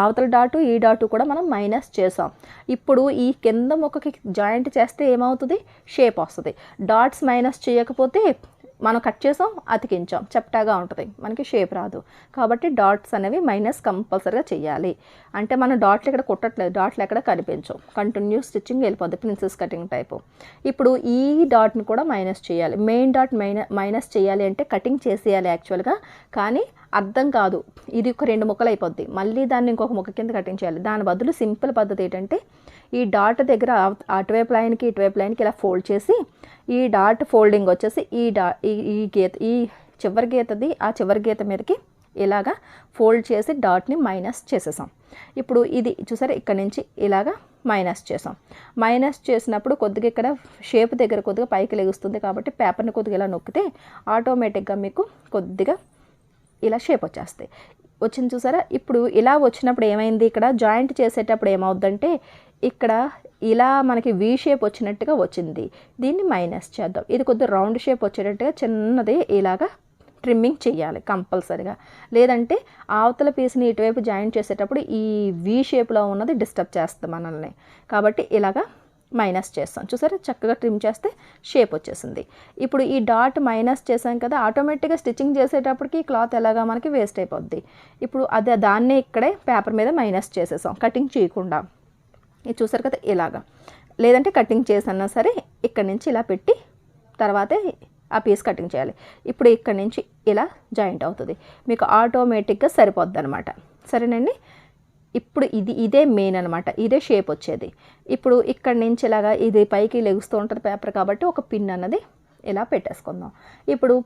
అవతల డాటు ఈ డాటు కూడా మనం మైనస్ చేసాం. ఇప్పుడు ఈ కింద మొక్కకి జాయింట్ చేస్తే ఏమవుతుంది, షేప్ వస్తుంది. డాట్స్ మైనస్ చేయకపోతే మనం కట్ చేసాం, అతికించాం, చప్టాగా ఉంటుంది, మనకి షేప్ రాదు. కాబట్టి డాట్స్ అనేవి మైనస్ కంపల్సరీగా చేయాలి. అంటే మనం డాట్లు ఇక్కడ కుట్టట్లేదు, డాట్లు ఎక్కడ కనిపించవు, కంటిన్యూస్ స్టిచ్చింగ్ వెళ్ళిపోద్ది, ప్రిన్సెస్ కటింగ్ టైపు. ఇప్పుడు ఈ డాట్ని కూడా మైనస్ చేయాలి. మెయిన్ డాట్ మైనస్ చేయాలి అంటే కటింగ్ చేసేయాలి యాక్చువల్గా, కానీ అర్థం కాదు. ఇది ఒక 2 ముక్కలు అయిపోద్ది, మళ్ళీ దాన్ని ఇంకొక ముక్క కింద కటింగ్ చేయాలి. దాని బదులు సింపుల్ పద్ధతి ఏంటంటే ఈ డాట్ దగ్గర అటువైపు లైన్కి ఇటువైపు లైన్కి ఇలా ఫోల్డ్ చేసి ఈ డాట్ ఫోల్డింగ్ వచ్చేసి ఈ గీత, ఈ చివరి గీతది ఆ చివరి గీత మీదకి ఇలాగా ఫోల్డ్ చేసి డాట్ని మైనస్ చేసేసాం. ఇప్పుడు ఇది చూసారా, ఇక్కడ నుంచి ఇలాగా మైనస్ చేసాం. మైనస్ చేసినప్పుడు కొద్దిగా ఇక్కడ షేప్ దగ్గర కొద్దిగా పైకి లెగుస్తుంది కాబట్టి పేపర్ని కొద్దిగా ఇలా నొక్కితే ఆటోమేటిక్గా మీకు కొద్దిగా ఇలా షేప్ వచ్చేస్తాయి. వచ్చింది చూసారా. ఇప్పుడు ఇలా వచ్చినప్పుడు ఏమైంది, ఇక్కడ జాయింట్ చేసేటప్పుడు ఏమవుద్దంటే ఇక్కడ ఇలా మనకి వీ షేప్ వచ్చినట్టుగా వచ్చింది. దీన్ని మైనస్ చేద్దాం. ఇది కొద్దిగా రౌండ్ షేప్ వచ్చేటట్టుగా చిన్నది ఇలాగా ట్రిమ్మింగ్ చేయాలి కంపల్సరీగా. లేదంటే అవతల పీస్ని ఇటువైపు జాయింట్ చేసేటప్పుడు ఈ వీ షేప్లో ఉన్నది డిస్టర్బ్ చేస్తుంది మనల్ని. కాబట్టి ఇలాగా మైనస్ చేస్తాం. చూసారా, చక్కగా ట్రిమ్ చేస్తే షేప్ వచ్చేసింది. ఇప్పుడు ఈ డాట్ మైనస్ చేసాం కదా, ఆటోమేటిక్గా స్టిచ్చింగ్ చేసేటప్పటికి క్లాత్ ఎలాగా మనకి వేస్ట్ అయిపోద్ది. ఇప్పుడు దాన్నే ఇక్కడే పేపర్ మీద మైనస్ చేసేసాం కటింగ్ చేయకుండా. ఇది చూసారు కదా, ఇలాగా. లేదంటే కటింగ్ చేసన్నా సరే ఇక్కడ నుంచి ఇలా పెట్టి తర్వాతే ఆ పీస్ కటింగ్ చేయాలి. ఇప్పుడు ఇక్కడ నుంచి ఇలా జాయింట్ అవుతుంది, మీకు ఆటోమేటిక్గా సరిపోద్ది అనమాట. సరేనండి. ఇప్పుడు ఇదే మెయిన్ అనమాట, ఇదే షేప్ వచ్చేది. ఇప్పుడు ఇక్కడ నుంచి ఇలాగా ఇది పైకి లెగుస్తూ ఉంటుంది పేపర్ కాబట్టి ఒక పిన్ అన్నది ఇలా పెట్టేసుకుందాం. ఇప్పుడు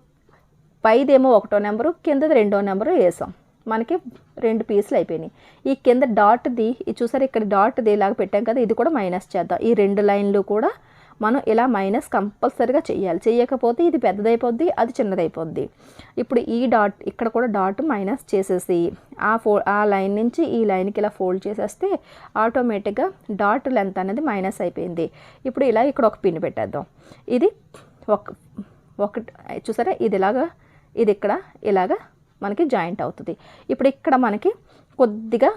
పైదేమో 1వ నెంబరు, కిందది 2వ నెంబరు వేసాం. మనకి 2 పీసులు అయిపోయినాయి. ఈ కింద డాట్ది చూసారు, ఇక్కడ డాట్ది ఇలాగ పెట్టాం కదా, ఇది కూడా మైనస్ చేద్దాం. ఈ 2 లైన్లు కూడా మనం ఇలా మైనస్ కంపల్సరీగా చేయాలి. చేయకపోతే ఇది పెద్దదైపోద్ది, అది చిన్నదైపోద్ది. ఇప్పుడు ఈ డాట్ ఇక్కడ కూడా డాట్ మైనస్ చేసేసి ఆ లైన్ నుంచి ఈ లైన్కి ఇలా ఫోల్డ్ చేసేస్తే ఆటోమేటిక్గా డాట్ లెంత్ అనేది మైనస్ అయిపోయింది. ఇప్పుడు ఇలా ఇక్కడ ఒక పిన్ పెట్టేద్దాం. ఇది ఒకటి చూసారా, ఇది ఇక్కడ ఇలాగా మనకి జాయింట్ అవుతుంది. ఇప్పుడు ఇక్కడ మనకి కొద్దిగా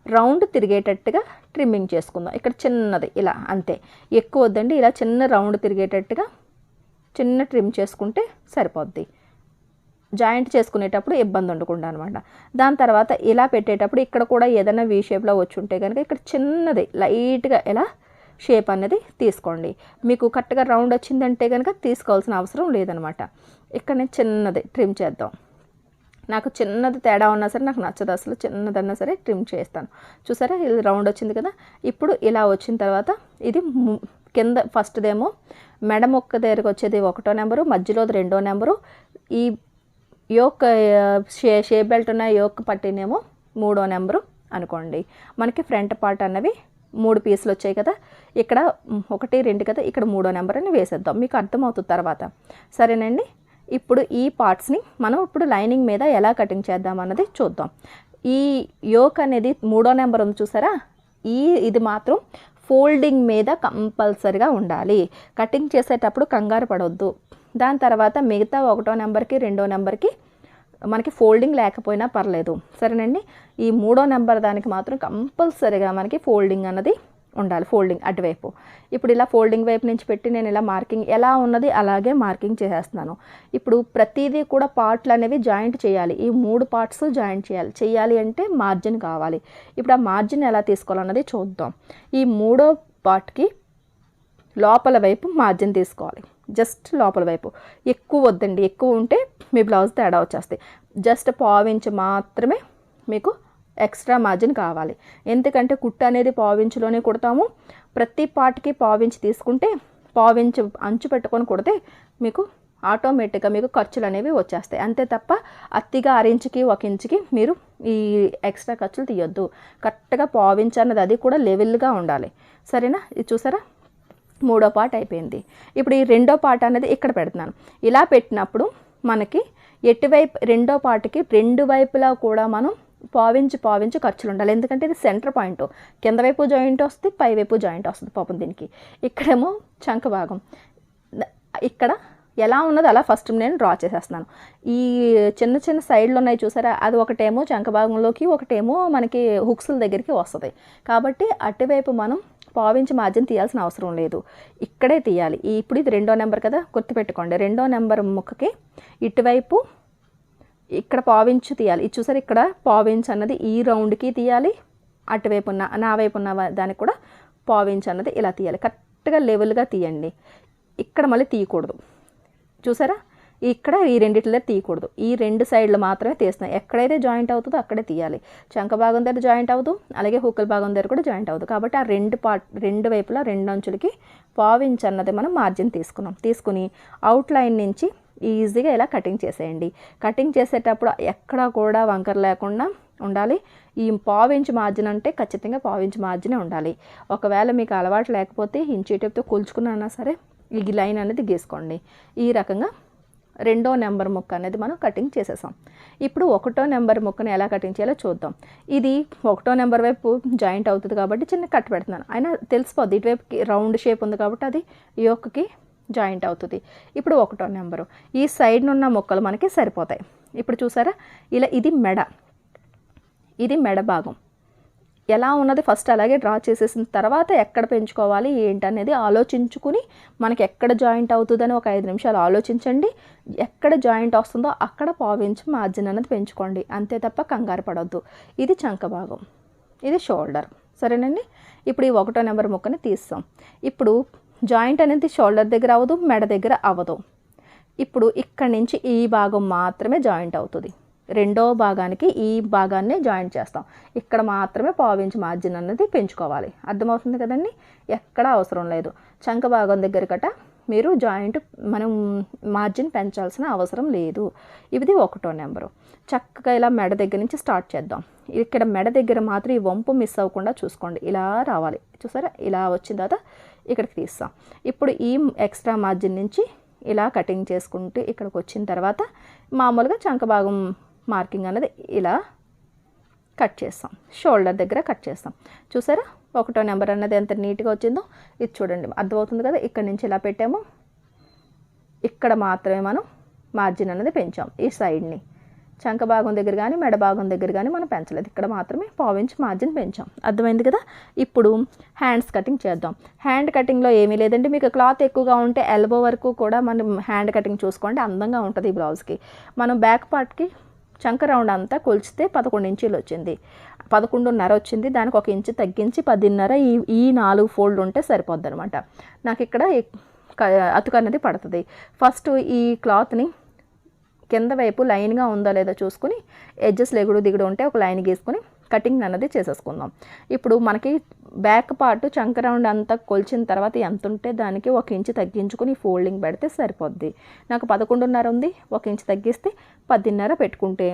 రౌండ్ తిరిగేటట్టుగా ట్రిమ్మింగ్ చేసుకుందాం. ఇక్కడ చిన్నది ఇలా అంతే, ఎక్కువ వద్దండి. ఇలా చిన్న రౌండ్ తిరిగేటట్టుగా చిన్న ట్రిమ్ చేసుకుంటే సరిపోద్ది. జాయింట్ చేసుకునేటప్పుడు ఇబ్బంది ఉండకుండా అనమాట. దాని తర్వాత ఇలా పెట్టేటప్పుడు ఇక్కడ కూడా ఏదైనా వీ షేప్లో వచ్చి ఉంటే కనుక ఇక్కడ చిన్నది లైట్గా ఇలా షేప్ అనేది తీసుకోండి. మీకు కరెక్ట్గా రౌండ్ వచ్చిందంటే కనుక తీసుకోవాల్సిన అవసరం లేదనమాట. ఇక్కడ నేను చిన్నది ట్రిమ్ చేద్దాం. నాకు చిన్నది తేడా ఉన్నా సరే నాకు నచ్చదు, అసలు చిన్నదన్నా సరే ట్రిమ్ చేస్తాను. చూసారా, ఇది రౌండ్ వచ్చింది కదా. ఇప్పుడు ఇలా వచ్చిన తర్వాత ఇది కింద ఫస్ట్దేమో మెడ మొక్క దగ్గరకు వచ్చేది 1వ నెంబరు, మధ్యలోది 2వ నెంబరు, ఈ యోక్ షేప్ బెల్ట్ ఉన్న యోక్ పట్టినేమో 3వ నెంబరు అనుకోండి. మనకి ఫ్రంట్ పార్ట్ అన్నవి 3 పీసులు వచ్చాయి కదా. ఇక్కడ 1, 2 కదా, ఇక్కడ 3వ నెంబర్ అని వేసేద్దాం. మీకు అర్థమవుతుంది తర్వాత. సరేనండి. ఇప్పుడు ఈ పార్ట్స్ని మనం ఇప్పుడు లైనింగ్ మీద ఎలా కటింగ్ చేద్దాం అన్నది చూద్దాం. ఈ యోక్ అనేది 3వ నెంబర్ ఉంది చూసారా, ఇది మాత్రం ఫోల్డింగ్ మీద కంపల్సరిగా ఉండాలి. కటింగ్ చేసేటప్పుడు కంగారు పడవద్దు. దాని తర్వాత మిగతా 1వ నెంబర్కి 2వ నెంబర్కి మనకి ఫోల్డింగ్ లేకపోయినా పర్లేదు. సరేనండి. ఈ 3వ నెంబర్ దానికి మాత్రం కంపల్సరిగా మనకి ఫోల్డింగ్ అన్నది ఉండాలి, ఫోల్డింగ్ అటువైపు. ఇప్పుడు ఇలా ఫోల్డింగ్ వైపు నుంచి పెట్టి నేను ఇలా మార్కింగ్ ఎలా ఉన్నది అలాగే మార్కింగ్ చేసేస్తున్నాను. ఇప్పుడు ప్రతిదీ కూడా పార్ట్లు అనేవి జాయింట్ చేయాలి. ఈ 3 పార్ట్స్ జాయింట్ చేయాలి అంటే మార్జిన్ కావాలి. ఇప్పుడు ఆ మార్జిన్ ఎలా తీసుకోవాలన్నది చూద్దాం. ఈ 3వ పార్ట్కి లోపల వైపు మార్జిన్ తీసుకోవాలి. జస్ట్ లోపల వైపు, ఎక్కువ వద్దండి. ఎక్కువ ఉంటే మీ బ్లౌజ్ తేడా వచ్చేస్తాయి. జస్ట్ 1/4 ఇంచ్ మాత్రమే మీకు ఎక్స్ట్రా మార్జిన్ కావాలి. ఎందుకంటే కుట్టు అనేది 1/4 ఇంచులోనే కుడతాము. ప్రతి పార్ట్కి 1/4 ఇంచ్ తీసుకుంటే 1/4 ఇంచ్ అంచు పెట్టుకొని కుడితే మీకు ఆటోమేటిక్గా మీకు ఖర్చులు అనేవి వచ్చేస్తాయి. అంతే తప్ప అతిగా 1 ఇంచుకి 1 ఇంచుకి మీరు ఈ ఎక్స్ట్రా ఖర్చులు తీయొద్దు. కరెక్ట్గా 1/4 ఇంచ్ అన్నది అది కూడా లెవెల్గా ఉండాలి. సరేనా. ఇది చూసారా, 3వ పార్ట్ అయిపోయింది. ఇప్పుడు ఈ 2వ పార్ట్ అనేది ఇక్కడ పెడుతున్నాను. ఇలా పెట్టినప్పుడు మనకి ఎటువైపు 2వ పార్ట్కి 2 వైపులా కూడా మనం 1/4 ఇంచ్ ఖర్చులు ఉండాలి. ఎందుకంటే ఇది సెంటర్ పాయింట్, కింద వైపు జాయింట్ వస్తుంది, పై వైపు జాయింట్ వస్తుంది పాపం దీనికి. ఇక్కడేమో చంక భాగం. ఇక్కడ ఎలా ఉన్నది అలా ఫస్ట్ నేను డ్రా చేసేస్తున్నాను. ఈ చిన్న చిన్న సైడ్లు ఉన్నాయి చూసారా, అది ఒకటేమో చంక భాగంలోకి, ఒకటేమో మనకి హుక్స్ల దగ్గరికి వస్తుంది. కాబట్టి అటువైపు మనం 1/4 ఇంచ్ మార్జిన్ తీయాల్సిన అవసరం లేదు, ఇక్కడే తీయాలి. ఇప్పుడు ఇది 2వ నెంబర్ కదా, గుర్తుపెట్టుకోండి. 2వ నెంబర్ ముక్కకి ఇటువైపు ఇక్కడ 1/4 ఇంచ్ తీయాలి. ఇది చూసారు, ఇక్కడ 1/4 ఇంచ్ అన్నది ఈ రౌండ్కి తీయాలి. అటువైపు ఉన్న నా వైపు ఉన్న దానికి కూడా 1/4 ఇంచ్ అన్నది ఇలా తీయాలి. కరెక్ట్గా లెవెల్గా తీయండి. ఇక్కడ మళ్ళీ తీయకూడదు. చూసారా, ఇక్కడ ఈ రెండిట్లో తీయకూడదు. ఈ 2 సైడ్లు మాత్రమే తీస్తున్నాయి. ఎక్కడైతే జాయింట్ అవుతుందో అక్కడే తీయాలి. చంక భాగం దగ్గర జాయింట్ అవ్వదు, అలాగే హుక్కల భాగం దగ్గర కూడా జాయింట్ అవ్వదు. కాబట్టి ఆ 2 వైపులా 2 అంచులకి 1/4 ఇంచ్ అన్నది మనం మార్జిన్ తీసుకుని అవుట్లైన్ నుంచి ఈజీగా ఇలా కటింగ్ చేసేయండి. కటింగ్ చేసేటప్పుడు ఎక్కడా కూడా వంకర లేకుండా ఉండాలి. ఈ 1/4 ఇంచ్ మార్జిన్ అంటే ఖచ్చితంగా 1/4 ఇంచ్ మార్జినే ఉండాలి. ఒకవేళ మీకు అలవాటు లేకపోతే ఇంచు టేప్తో కొలుచుకున్నా సరే ఈ లైన్ అనేది గీసుకోండి. ఈ రకంగా 2వ నెంబర్ ముక్క అనేది మనం కటింగ్ చేసేసాం. ఇప్పుడు 1వ నెంబర్ ముక్కను ఎలా కటింగ్ చేయాలో చూద్దాం. ఇది 1వ నెంబర్ వైపు జాయింట్ అవుతుంది కాబట్టి చిన్న కట్ పెడుతున్నాను. అయినా తెలిసిపోద్ది, ఇటువైపుకి రౌండ్ షేప్ ఉంది కాబట్టి అది యోక్కి జాయింట్ అవుతుంది. ఇప్పుడు 1వ నెంబరు ఈ సైడ్ ఉన్న ముక్కలు మనకి సరిపోతాయి. ఇప్పుడు చూసారా, ఇలా ఇది మెడ భాగం ఎలా ఉన్నది ఫస్ట్ అలాగే డ్రా చేసేసిన తర్వాత ఎక్కడ పెంచుకోవాలి ఏంటనేది ఆలోచించుకుని మనకి ఎక్కడ జాయింట్ అవుతుందని ఒక 5 నిమిషాలు ఆలోచించండి. ఎక్కడ జాయింట్ వస్తుందో అక్కడ 1/4 ఇంచ్ మార్జిన్ అనేది పెంచుకోండి. అంతే తప్ప కంగారు పడవద్దు. ఇది చంక భాగం, ఇది షోల్డర్. సరేనండి. ఇప్పుడు ఈ 1వ నెంబర్ ముక్కని తీస్తాం. ఇప్పుడు జాయింట్ అనేది షోల్డర్ దగ్గర అవ్వదు, మెడ దగ్గర అవ్వదు. ఇప్పుడు ఇక్కడి నుంచి ఈ భాగం మాత్రమే జాయింట్ అవుతుంది. 2వ భాగానికి ఈ భాగాన్ని జాయింట్ చేస్తాం. ఇక్కడ మాత్రమే 1/4 ఇంచ్ మార్జిన్ అనేది పెంచుకోవాలి. అర్థమవుతుంది కదండి. ఎక్కడ అవసరం లేదు. చంక భాగం దగ్గర గట మీరు జాయింట్ మనం మార్జిన్ పెంచాల్సిన అవసరం లేదు. ఇది 1వ నెంబరు. చక్కగా ఇలా మెడ దగ్గర నుంచి స్టార్ట్ చేద్దాం. ఇక్కడ మెడ దగ్గర మాత్రం ఈ వంపు మిస్ అవ్వకుండా చూసుకోండి. ఇలా రావాలి. చూసారా, ఇలా వచ్చిన తర్వాత ఇక్కడికి తీస్తాం. ఇప్పుడు ఈ ఎక్స్ట్రా మార్జిన్ నుంచి ఇలా కటింగ్ చేసుకుంటూ ఇక్కడికి వచ్చిన తర్వాత మామూలుగా చంక భాగం మార్కింగ్ అనేది ఇలా కట్ చేస్తాం, షోల్డర్ దగ్గర కట్ చేస్తాం. చూసారా 1వ నెంబర్ అన్నది ఎంత నీట్గా వచ్చిందో ఇది చూడండి, అర్థమవుతుంది కదా. ఇక్కడ నుంచి ఇలా పెట్టాము, ఇక్కడ మాత్రమే మనం మార్జిన్ అనేది పెంచాం. ఈ సైడ్ని చంక భాగం దగ్గర కానీ మెడ భాగం దగ్గర కానీ మనం పెంచలేదు, ఇక్కడ మాత్రమే 1/2 ఇంచ్ మార్జిన్ పెంచాం. అర్థమైంది కదా. ఇప్పుడు హ్యాండ్స్ కటింగ్ చేద్దాం. హ్యాండ్ కటింగ్లో ఏమీ లేదండి, మీకు క్లాత్ ఎక్కువగా ఉంటే ఎల్బో వరకు కూడా మనం హ్యాండ్ కటింగ్ చూసుకోండి, అందంగా ఉంటుంది ఈ బ్లౌజ్కి. మనం బ్యాక్ పార్ట్కి చంక రౌండ్ అంతా కొలిచితే 11 ఇంచీలు వచ్చింది, 11.5 వచ్చింది. దానికి 1 ఇంచు తగ్గించి 10.5 ఈ 4 ఫోల్డ్ ఉంటే సరిపోద్ది అనమాట. నాకు ఇక్కడ అతుకు అనేది పడుతుంది. ఫస్ట్ ఈ క్లాత్ని కింద వైపు లైన్గా ఉందో లేదో చూసుకుని ఎడ్జెస్ ఎగుడు దిగుడు ఉంటే ఒక లైన్ గీసుకొని కటింగ్ అన్నది చేసేసుకుందాం. ఇప్పుడు మనకి బ్యాక్ పార్ట్ చంక రౌండ్ అంతా కొలిచిన తర్వాత ఎంత ఉంటే దానికి 1 ఇంచు తగ్గించుకుని ఫోల్డింగ్ పెడితే సరిపోద్ది. నాకు 11.5 ఉంది, 1 ఇంచు తగ్గిస్తే 10.5 పెట్టుకుంటే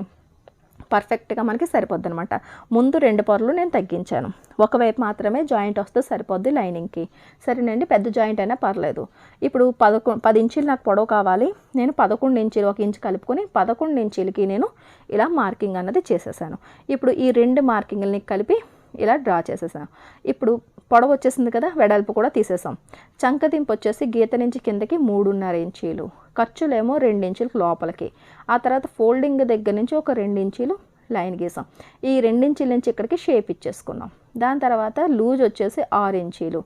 పర్ఫెక్ట్గా మనకి సరిపోద్ది అనమాట. ముందు 2 పొరలు నేను తగ్గించాను, ఒకవైపు మాత్రమే జాయింట్ వస్తే సరిపోద్ది లైనింగ్కి. సరేనండి, పెద్ద జాయింట్ అయినా పర్లేదు. ఇప్పుడు 10 ఇంచీలు నాకు పొడవు కావాలి, నేను 11 ఇంచీలు 1 ఇంచు కలుపుకొని 11 ఇంచీలకి నేను ఇలా మార్కింగ్ అన్నది చేసేసాను. ఇప్పుడు ఈ 2 మార్కింగ్ని కలిపి ఇలా డ్రా చేసేసాను. ఇప్పుడు పొడవు వచ్చేసింది కదా, వెడల్పు కూడా తీసేసాం. చంకదింపు వచ్చేసి గీత నుంచి కిందకి 3.5 ఇంచీలు, ఖర్చులేమో 2 ఇంచులకు లోపలికి. ఆ తర్వాత ఫోల్డింగ్ దగ్గర నుంచి ఒక 2 ఇంచీలు లైన్ గీసాం. ఈ 2 ఇంచీల నుంచి ఇక్కడికి షేప్ ఇచ్చేసుకున్నాం. దాని తర్వాత లూజ్ వచ్చేసి 6 ఇంచీలు,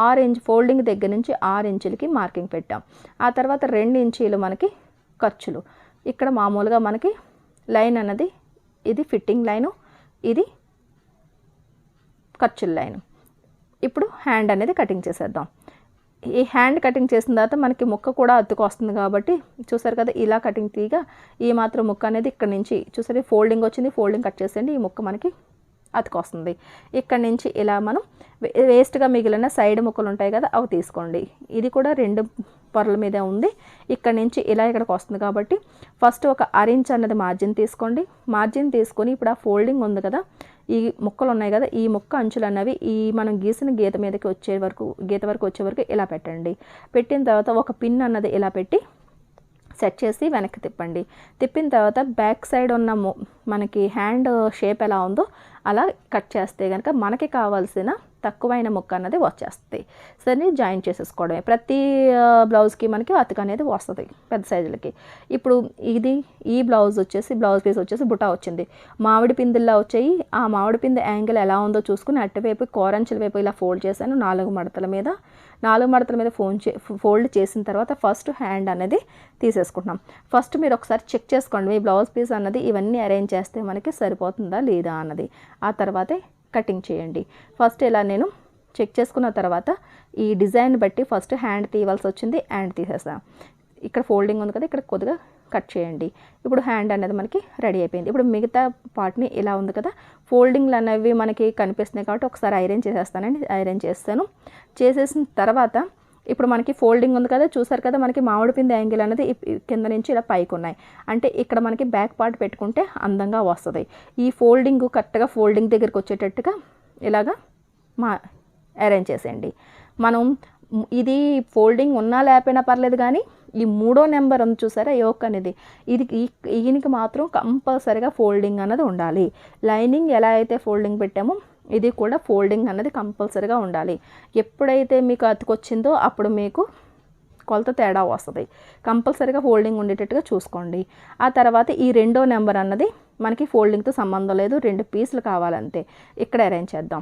6 ఇంచ్ ఫోల్డింగ్ దగ్గర నుంచి 6 ఇంచులకి మార్కింగ్ పెట్టాం. ఆ తర్వాత 2 ఇంచీలు మనకి ఖర్చులు. ఇక్కడ మామూలుగా మనకి లైన్ అన్నది ఇది ఫిట్టింగ్ లైను, ఇది ఖర్చుల లైన్. ఇప్పుడు హ్యాండ్ అనేది కటింగ్ చేసేద్దాం. ఈ హ్యాండ్ కటింగ్ చేసిన తర్వాత మనకి ముక్క కూడా అతుకు వస్తుంది కాబట్టి చూసారు కదా, ఇలా కటింగ్ తీయగా ఈ మాత్రం ముక్క అనేది ఇక్కడ నుంచి చూసారు ఫోల్డింగ్ వచ్చింది, ఫోల్డింగ్ కట్ చేసేయండి, ఈ ముక్క మనకి అతుకు వస్తుంది. ఇక్కడ నుంచి ఇలా మనం వేస్ట్గా మిగిలిన సైడ్ ముక్కలు ఉంటాయి కదా అవి తీసుకోండి. ఇది కూడా 2 పొరల మీదే ఉంది, ఇక్కడ నుంచి ఇలా ఇక్కడికి వస్తుంది కాబట్టి ఫస్ట్ ఒక 1/2 ఇంచ్ అన్నది మార్జిన్ తీసుకోండి. మార్జిన్ తీసుకొని ఇప్పుడు ఆ ఫోల్డింగ్ ఉంది కదా, ఈ ముక్కలు ఉన్నాయి కదా, ఈ ముక్క అంచులు అన్నవి ఈ మనం గీసిన గీత మీదకి వచ్చే వరకు వచ్చే వరకు ఇలా పెట్టండి. పెట్టిన తర్వాత ఒక పిన్ అన్నది ఇలా పెట్టి సెట్ చేసి వెనక్కి తిప్పండి. తిప్పిన తర్వాత బ్యాక్ సైడ్ ఉన్న మనకి హ్యాండ్ షేప్ ఎలా ఉందో అలా కట్ చేస్తే కనుక మనకి కావాల్సిన తక్కువైన ముక్క అన్నది వచ్చేస్తుంది. సరే, జాయింట్ చేసేసుకోవడమే. ప్రతి బ్లౌజ్కి మనకి అతుకు అనేది వస్తుంది పెద్ద సైజులకి. ఇప్పుడు ఈ బ్లౌజ్ పీస్ వచ్చేసి బుటా వచ్చింది, మామిడి పిందుల్లా వచ్చాయి. ఆ మామిడి పిండి యాంగిల్ ఎలా ఉందో చూసుకుని అటువైపు కోరంచుల వైపు ఇలా ఫోల్డ్ చేశాను 4 మడతల మీద. 4 మడతల మీద ఫోల్డ్ చేసిన తర్వాత ఫస్ట్ హ్యాండ్ అనేది తీసేసుకుంటున్నాం. ఫస్ట్ మీరు ఒకసారి చెక్ చేసుకోండి, మీ బ్లౌజ్ పీస్ అన్నది ఇవన్నీ అరేంజ్ చేస్తే మనకి సరిపోతుందా లేదా అన్నది. ఆ తర్వాతే కటింగ్ చేయండి. ఫస్ట్ ఇలా నేను చెక్ చేసుకున్న తర్వాత ఈ డిజైన్ బట్టి ఫస్ట్ హ్యాండ్ తీయవలసి వచ్చింది, హ్యాండ్ తీసేస్తాను. ఇక్కడ ఫోల్డింగ్ ఉంది కదా, ఇక్కడ కొద్దిగా కట్ చేయండి. ఇప్పుడు హ్యాండ్ అనేది మనకి రెడీ అయిపోయింది. ఇప్పుడు మిగతా పార్ట్ని ఇలా ఉంది కదా, ఫోల్డింగ్లు అనేవి మనకి కనిపిస్తున్నాయి కాబట్టి ఒకసారి ఐరన్ చేసేస్తానండి. ఐరన్ చేస్తాను. చేసేసిన తర్వాత ఇప్పుడు మనకి ఫోల్డింగ్ ఉంది కదా, చూసారు కదా, మనకి మామిడి పిండి యాంగిల్ అనేది కింద నుంచి ఇలా పైకి ఉన్నాయి. అంటే ఇక్కడ మనకి బ్యాక్ పార్ట్ పెట్టుకుంటే అందంగా వస్తుంది. ఈ ఫోల్డింగ్ కరెక్ట్గా ఫోల్డింగ్ దగ్గరికి వచ్చేటట్టుగా ఇలాగా అరేంజ్ చేసేయండి. మనం ఇది ఫోల్డింగ్ ఉన్నా లేకపోయినా పర్లేదు, కానీ ఈ 3వ నెంబర్ ఉంది చూసారా యోక్ అనేది, ఈయనకి మాత్రం కంపల్సరీగా ఫోల్డింగ్ అన్నది ఉండాలి. లైనింగ్ ఎలా అయితే ఫోల్డింగ్ పెట్టామో ఇది కూడా ఫోల్డింగ్ అన్నది కంపల్సరీగా ఉండాలి. ఎప్పుడైతే మీకు అతుకొచ్చిందో అప్పుడు మీకు కొలత తేడా వస్తుంది. కంపల్సరీగా ఫోల్డింగ్ ఉండేటట్టుగా చూసుకోండి. ఆ తర్వాత ఈ 2వ నెంబర్ అన్నది మనకి ఫోల్డింగ్తో సంబంధం లేదు, 2 పీసులు కావాలంతే. ఇక్కడ అరేంజ్ చేద్దాం.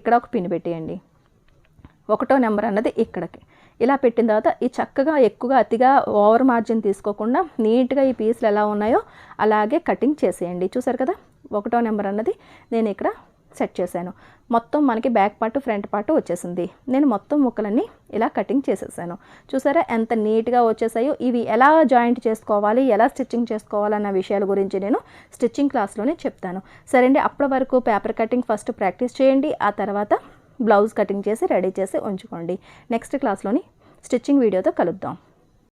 ఇక్కడ ఒక పిన్ పెట్టేయండి. 1వ నెంబర్ అన్నది ఇక్కడికి ఇలా పెట్టిన తర్వాత ఈ చక్కగా ఎక్కువగా అతిగా ఓవర్ మార్జిన్ తీసుకోకుండా నీట్గా ఈ పీసులు ఎలా ఉన్నాయో అలాగే కటింగ్ చేసేయండి. చూసారు కదా, 1వ నెంబర్ అన్నది నేను ఇక్కడ సెట్ చేశాను. మొత్తం మనకి బ్యాక్ పార్ట్ ఫ్రంట్ పార్ట్ వచ్చేసింది. నేను మొత్తం ముక్కలన్నీ ఇలా కటింగ్ చేసేసాను. చూసారా ఎంత నీట్గా వచ్చేసాయో. ఇవి ఎలా జాయింట్ చేసుకోవాలి, ఎలా స్టిచ్చింగ్ చేసుకోవాలన్న విషయాల గురించి నేను స్టిచ్చింగ్ క్లాస్లోనే చెప్తాను. సరే అండి, అప్పటి వరకు పేపర్ కటింగ్ ఫస్ట్ ప్రాక్టీస్ చేయండి. ఆ తర్వాత బ్లౌజ్ కటింగ్ చేసి రెడీ చేసి ఉంచుకోండి. నెక్స్ట్ క్లాస్లోని స్టిచ్చింగ్ వీడియోతో కలుద్దాం.